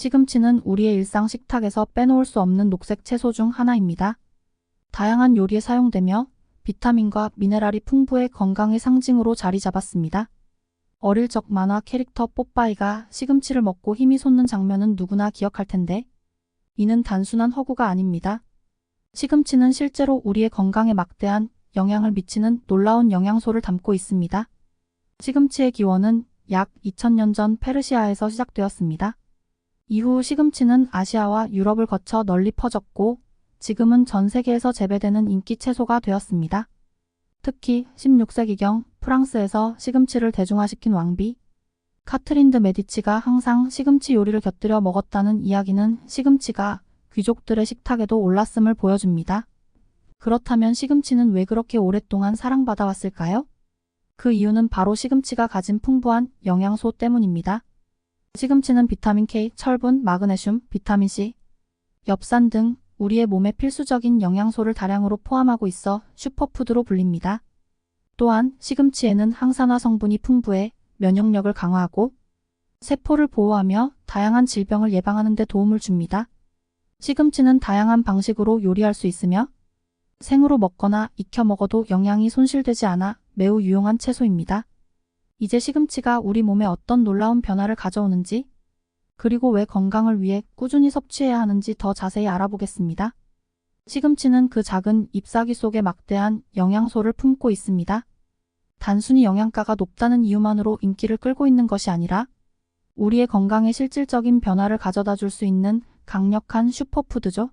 시금치는 우리의 일상 식탁에서 빼놓을 수 없는 녹색 채소 중 하나입니다. 다양한 요리에 사용되며 비타민과 미네랄이 풍부해 건강의 상징으로 자리 잡았습니다. 어릴 적 만화 캐릭터 뽀빠이가 시금치를 먹고 힘이 솟는 장면은 누구나 기억할 텐데 이는 단순한 허구가 아닙니다. 시금치는 실제로 우리의 건강에 막대한 영향을 미치는 놀라운 영양소를 담고 있습니다. 시금치의 기원은 약 2000년 전 페르시아에서 시작되었습니다. 이후 시금치는 아시아와 유럽을 거쳐 널리 퍼졌고 지금은 전 세계에서 재배되는 인기 채소가 되었습니다. 특히 16세기경 프랑스에서 시금치를 대중화시킨 왕비 카트린 드 메디치가 항상 시금치 요리를 곁들여 먹었다는 이야기는 시금치가 귀족들의 식탁에도 올랐음을 보여줍니다. 그렇다면 시금치는 왜 그렇게 오랫동안 사랑받아 왔을까요? 그 이유는 바로 시금치가 가진 풍부한 영양소 때문입니다. 시금치는 비타민 K, 철분, 마그네슘, 비타민 C, 엽산 등 우리의 몸에 필수적인 영양소를 다량으로 포함하고 있어 슈퍼푸드로 불립니다. 또한 시금치에는 항산화 성분이 풍부해 면역력을 강화하고 세포를 보호하며 다양한 질병을 예방하는 데 도움을 줍니다. 시금치는 다양한 방식으로 요리할 수 있으며 생으로 먹거나 익혀 먹어도 영양이 손실되지 않아 매우 유용한 채소입니다. 이제 시금치가 우리 몸에 어떤 놀라운 변화를 가져오는지 그리고 왜 건강을 위해 꾸준히 섭취해야 하는지 더 자세히 알아보겠습니다. 시금치는 그 작은 잎사귀 속에 막대한 영양소를 품고 있습니다. 단순히 영양가가 높다는 이유만으로 인기를 끌고 있는 것이 아니라 우리의 건강에 실질적인 변화를 가져다 줄 수 있는 강력한 슈퍼푸드죠.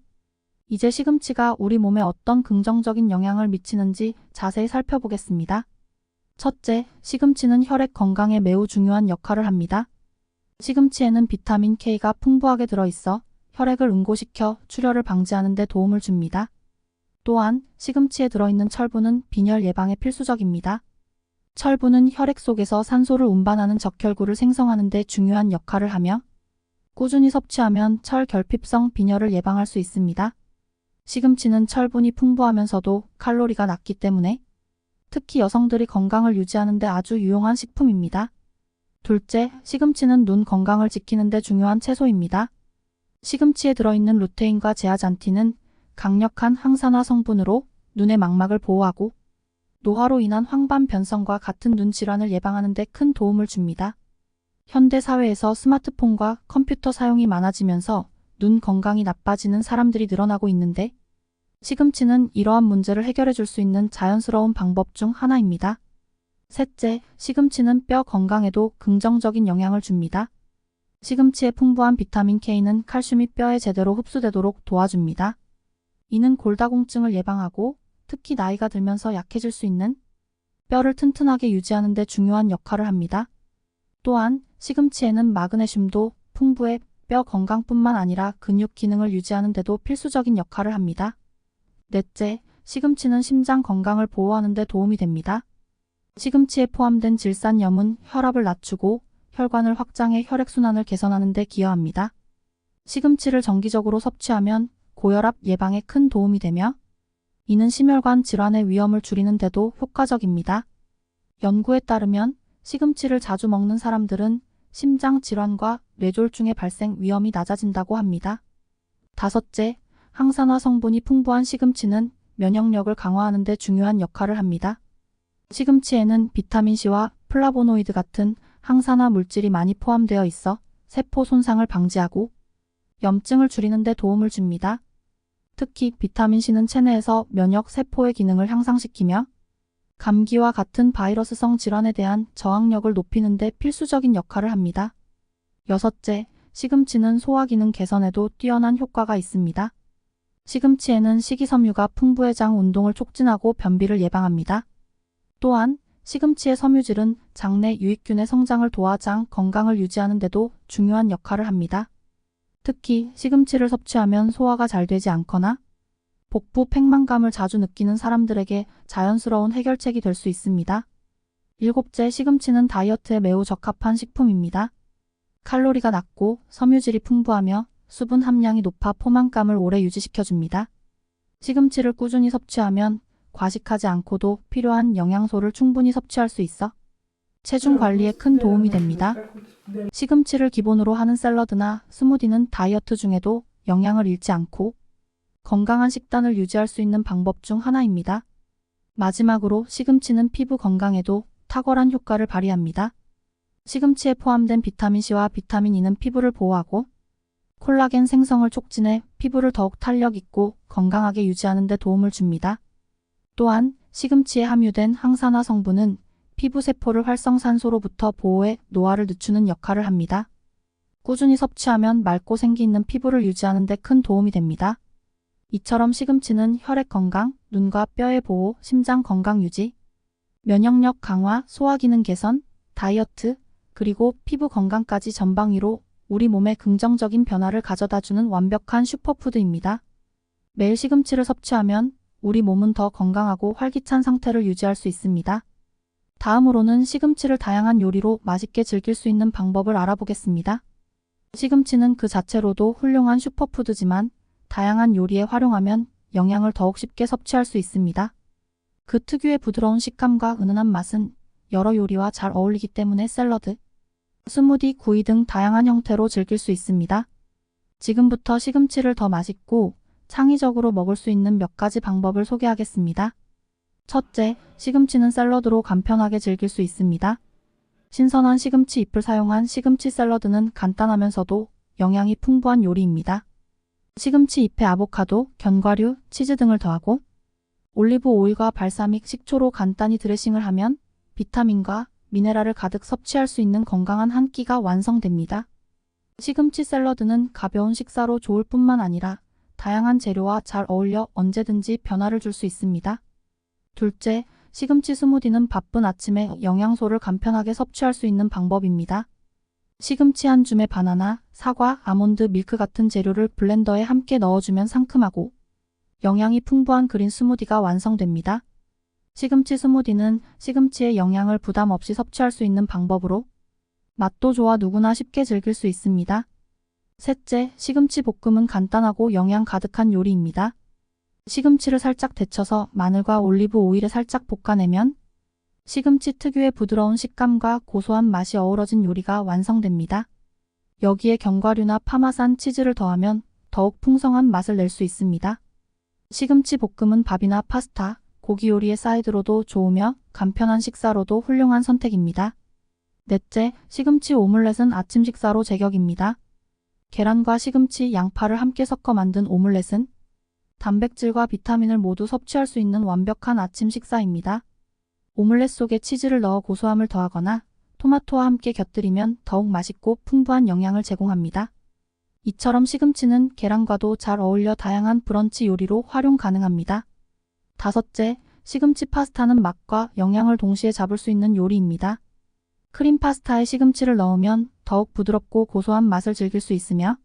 이제 시금치가 우리 몸에 어떤 긍정적인 영향을 미치는지 자세히 살펴보겠습니다. 첫째, 시금치는 혈액 건강에 매우 중요한 역할을 합니다. 시금치에는 비타민 K가 풍부하게 들어있어 혈액을 응고시켜 출혈을 방지하는 데 도움을 줍니다. 또한 시금치에 들어있는 철분은 빈혈 예방에 필수적입니다. 철분은 혈액 속에서 산소를 운반하는 적혈구를 생성하는 데 중요한 역할을 하며 꾸준히 섭취하면 철결핍성 빈혈을 예방할 수 있습니다. 시금치는 철분이 풍부하면서도 칼로리가 낮기 때문에 특히 여성들이 건강을 유지하는 데 아주 유용한 식품입니다. 둘째, 시금치는 눈 건강을 지키는 데 중요한 채소입니다. 시금치에 들어있는 루테인과 제아잔틴은 강력한 항산화 성분으로 눈의 망막을 보호하고 노화로 인한 황반 변성과 같은 눈 질환을 예방하는 데 큰 도움을 줍니다. 현대 사회에서 스마트폰과 컴퓨터 사용이 많아지면서 눈 건강이 나빠지는 사람들이 늘어나고 있는데 시금치는 이러한 문제를 해결해 줄 수 있는 자연스러운 방법 중 하나입니다. 셋째, 시금치는 뼈 건강에도 긍정적인 영향을 줍니다. 시금치의 풍부한 비타민 K는 칼슘이 뼈에 제대로 흡수되도록 도와줍니다. 이는 골다공증을 예방하고 특히 나이가 들면서 약해질 수 있는 뼈를 튼튼하게 유지하는 데 중요한 역할을 합니다. 또한 시금치에는 마그네슘도 풍부해 뼈 건강뿐만 아니라 근육 기능을 유지하는 데도 필수적인 역할을 합니다. 넷째, 시금치는 심장 건강을 보호하는 데 도움이 됩니다. 시금치에 포함된 질산염은 혈압을 낮추고 혈관을 확장해 혈액순환을 개선하는 데 기여합니다. 시금치를 정기적으로 섭취하면 고혈압 예방에 큰 도움이 되며 이는 심혈관 질환의 위험을 줄이는 데도 효과적입니다. 연구에 따르면 시금치를 자주 먹는 사람들은 심장 질환과 뇌졸중의 발생 위험이 낮아진다고 합니다. 다섯째, 항산화 성분이 풍부한 시금치는 면역력을 강화하는 데 중요한 역할을 합니다. 시금치에는 비타민C와 플라보노이드 같은 항산화 물질이 많이 포함되어 있어 세포 손상을 방지하고 염증을 줄이는 데 도움을 줍니다. 특히 비타민C는 체내에서 면역 세포의 기능을 향상시키며 감기와 같은 바이러스성 질환에 대한 저항력을 높이는 데 필수적인 역할을 합니다. 여섯째, 시금치는 소화 기능 개선에도 뛰어난 효과가 있습니다. 시금치에는 식이섬유가 풍부해 장 운동을 촉진하고 변비를 예방합니다. 또한 시금치의 섬유질은 장내 유익균의 성장을 도와 장 건강을 유지하는 데도 중요한 역할을 합니다. 특히 시금치를 섭취하면 소화가 잘 되지 않거나 복부 팽만감을 자주 느끼는 사람들에게 자연스러운 해결책이 될 수 있습니다. 일곱째, 시금치는 다이어트에 매우 적합한 식품입니다. 칼로리가 낮고 섬유질이 풍부하며 수분 함량이 높아 포만감을 오래 유지시켜줍니다. 시금치를 꾸준히 섭취하면 과식하지 않고도 필요한 영양소를 충분히 섭취할 수 있어 체중 관리에 큰 도움이 됩니다. 시금치를 기본으로 하는 샐러드나 스무디는 다이어트 중에도 영양을 잃지 않고 건강한 식단을 유지할 수 있는 방법 중 하나입니다. 마지막으로 시금치는 피부 건강에도 탁월한 효과를 발휘합니다. 시금치에 포함된 비타민C와 비타민 E는 피부를 보호하고 콜라겐 생성을 촉진해 피부를 더욱 탄력 있고 건강하게 유지하는 데 도움을 줍니다. 또한 시금치에 함유된 항산화 성분은 피부 세포를 활성산소로부터 보호해 노화를 늦추는 역할을 합니다. 꾸준히 섭취하면 맑고 생기 있는 피부를 유지하는 데 큰 도움이 됩니다. 이처럼 시금치는 혈액 건강, 눈과 뼈의 보호, 심장 건강 유지, 면역력 강화, 소화 기능 개선, 다이어트, 그리고 피부 건강까지 전방위로 우리 몸에 긍정적인 변화를 가져다주는 완벽한 슈퍼푸드입니다. 매일 시금치를 섭취하면 우리 몸은 더 건강하고 활기찬 상태를 유지할 수 있습니다. 다음으로는 시금치를 다양한 요리로 맛있게 즐길 수 있는 방법을 알아보겠습니다. 시금치는 그 자체로도 훌륭한 슈퍼푸드지만 다양한 요리에 활용하면 영양을 더욱 쉽게 섭취할 수 있습니다. 그 특유의 부드러운 식감과 은은한 맛은 여러 요리와 잘 어울리기 때문에 샐러드, 스무디, 구이 등 다양한 형태로 즐길 수 있습니다. 지금부터 시금치를 더 맛있고 창의적으로 먹을 수 있는 몇 가지 방법을 소개하겠습니다. 첫째, 시금치는 샐러드로 간편하게 즐길 수 있습니다. 신선한 시금치 잎을 사용한 시금치 샐러드는 간단하면서도 영양이 풍부한 요리입니다. 시금치 잎에 아보카도, 견과류, 치즈 등을 더하고 올리브 오일과 발사믹, 식초로 간단히 드레싱을 하면 비타민과 미네랄을 가득 섭취할 수 있는 건강한 한 끼가 완성됩니다. 시금치 샐러드는 가벼운 식사로 좋을 뿐만 아니라 다양한 재료와 잘 어울려 언제든지 변화를 줄 수 있습니다. 둘째, 시금치 스무디는 바쁜 아침에 영양소를 간편하게 섭취할 수 있는 방법입니다. 시금치 한 줌에 바나나, 사과, 아몬드, 밀크 같은 재료를 블렌더에 함께 넣어주면 상큼하고 영양이 풍부한 그린 스무디가 완성됩니다. 시금치 스무디는 시금치의 영양을 부담 없이 섭취할 수 있는 방법으로 맛도 좋아 누구나 쉽게 즐길 수 있습니다. 셋째, 시금치 볶음은 간단하고 영양 가득한 요리입니다. 시금치를 살짝 데쳐서 마늘과 올리브 오일에 살짝 볶아내면 시금치 특유의 부드러운 식감과 고소한 맛이 어우러진 요리가 완성됩니다. 여기에 견과류나 파마산 치즈를 더하면 더욱 풍성한 맛을 낼 수 있습니다. 시금치 볶음은 밥이나 파스타, 고기 요리의 사이드로도 좋으며 간편한 식사로도 훌륭한 선택입니다. 넷째, 시금치 오믈렛은 아침 식사로 제격입니다. 계란과 시금치, 양파를 함께 섞어 만든 오믈렛은 단백질과 비타민을 모두 섭취할 수 있는 완벽한 아침 식사입니다. 오믈렛 속에 치즈를 넣어 고소함을 더하거나 토마토와 함께 곁들이면 더욱 맛있고 풍부한 영양을 제공합니다. 이처럼 시금치는 계란과도 잘 어울려 다양한 브런치 요리로 활용 가능합니다. 다섯째, 시금치 파스타는 맛과 영양을 동시에 잡을 수 있는 요리입니다. 크림 파스타에 시금치를 넣으면 더욱 부드럽고 고소한 맛을 즐길 수 있으며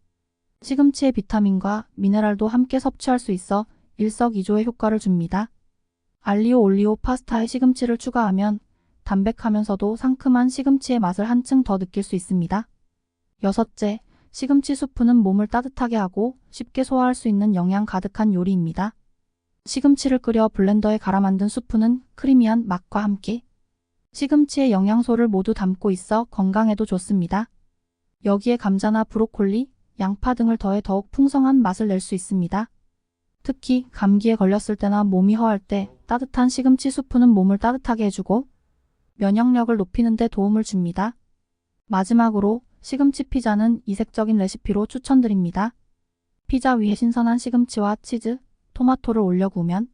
시금치의 비타민과 미네랄도 함께 섭취할 수 있어 일석이조의 효과를 줍니다. 알리오 올리오 파스타에 시금치를 추가하면 담백하면서도 상큼한 시금치의 맛을 한층 더 느낄 수 있습니다. 여섯째, 시금치 수프는 몸을 따뜻하게 하고 쉽게 소화할 수 있는 영양 가득한 요리입니다. 시금치를 끓여 블렌더에 갈아 만든 수프는 크리미한 맛과 함께 시금치의 영양소를 모두 담고 있어 건강에도 좋습니다. 여기에 감자나 브로콜리, 양파 등을 더해 더욱 풍성한 맛을 낼 수 있습니다. 특히 감기에 걸렸을 때나 몸이 허할 때 따뜻한 시금치 수프는 몸을 따뜻하게 해주고 면역력을 높이는 데 도움을 줍니다. 마지막으로 시금치 피자는 이색적인 레시피로 추천드립니다. 피자 위에 신선한 시금치와 치즈, 토마토를 올려 구우면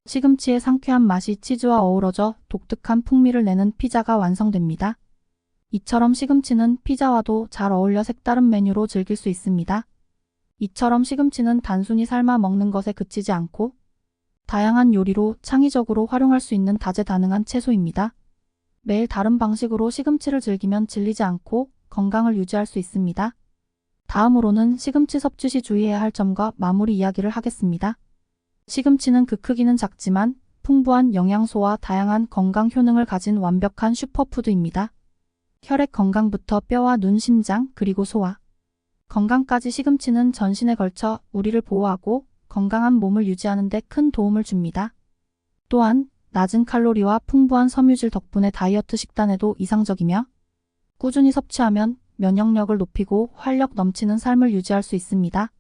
시금치의 상쾌한 맛이 치즈와 어우러져 독특한 풍미를 내는 피자가 완성됩니다. 이처럼 시금치는 피자와도 잘 어울려 색다른 메뉴로 즐길 수 있습니다. 이처럼 시금치는 단순히 삶아 먹는 것에 그치지 않고 다양한 요리로 창의적으로 활용할 수 있는 다재다능한 채소입니다. 매일 다른 방식으로 시금치를 즐기면 질리지 않고 건강을 유지할 수 있습니다. 다음으로는 시금치 섭취 시 주의해야 할 점과 마무리 이야기를 하겠습니다. 시금치는 그 크기는 작지만 풍부한 영양소와 다양한 건강 효능을 가진 완벽한 슈퍼푸드입니다. 혈액 건강부터 뼈와 눈, 심장, 그리고 소화 건강까지 시금치는 전신에 걸쳐 우리를 보호하고 건강한 몸을 유지하는 데 큰 도움을 줍니다. 또한 낮은 칼로리와 풍부한 섬유질 덕분에 다이어트 식단에도 이상적이며 꾸준히 섭취하면 면역력을 높이고 활력 넘치는 삶을 유지할 수 있습니다.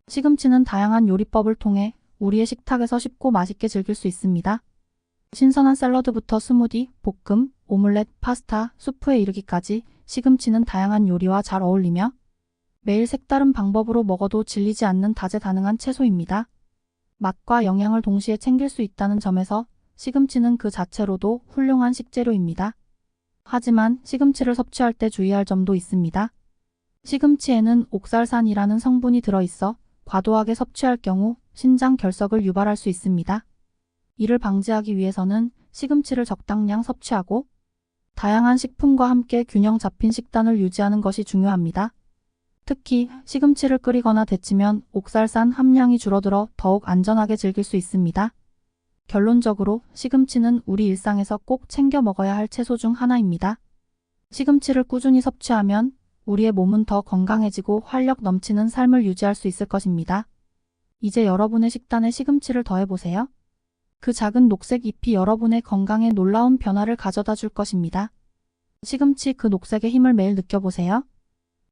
시금치는 다양한 요리법을 통해 우리의 식탁에서 쉽고 맛있게 즐길 수 있습니다. 신선한 샐러드부터 스무디, 볶음, 오믈렛, 파스타, 수프에 이르기까지 시금치는 다양한 요리와 잘 어울리며 매일 색다른 방법으로 먹어도 질리지 않는 다재다능한 채소입니다. 맛과 영양을 동시에 챙길 수 있다는 점에서 시금치는 그 자체로도 훌륭한 식재료입니다. 하지만 시금치를 섭취할 때 주의할 점도 있습니다. 시금치에는 옥살산이라는 성분이 들어있어 과도하게 섭취할 경우 신장 결석을 유발할 수 있습니다. 이를 방지하기 위해서는 시금치를 적당량 섭취하고 다양한 식품과 함께 균형 잡힌 식단을 유지하는 것이 중요합니다. 특히 시금치를 끓이거나 데치면 옥살산 함량이 줄어들어 더욱 안전하게 즐길 수 있습니다. 결론적으로 시금치는 우리 일상에서 꼭 챙겨 먹어야 할 채소 중 하나입니다. 시금치를 꾸준히 섭취하면 우리의 몸은 더 건강해지고 활력 넘치는 삶을 유지할 수 있을 것입니다. 이제 여러분의 식단에 시금치를 더해보세요. 그 작은 녹색 잎이 여러분의 건강에 놀라운 변화를 가져다 줄 것입니다. 시금치 그 녹색의 힘을 매일 느껴보세요.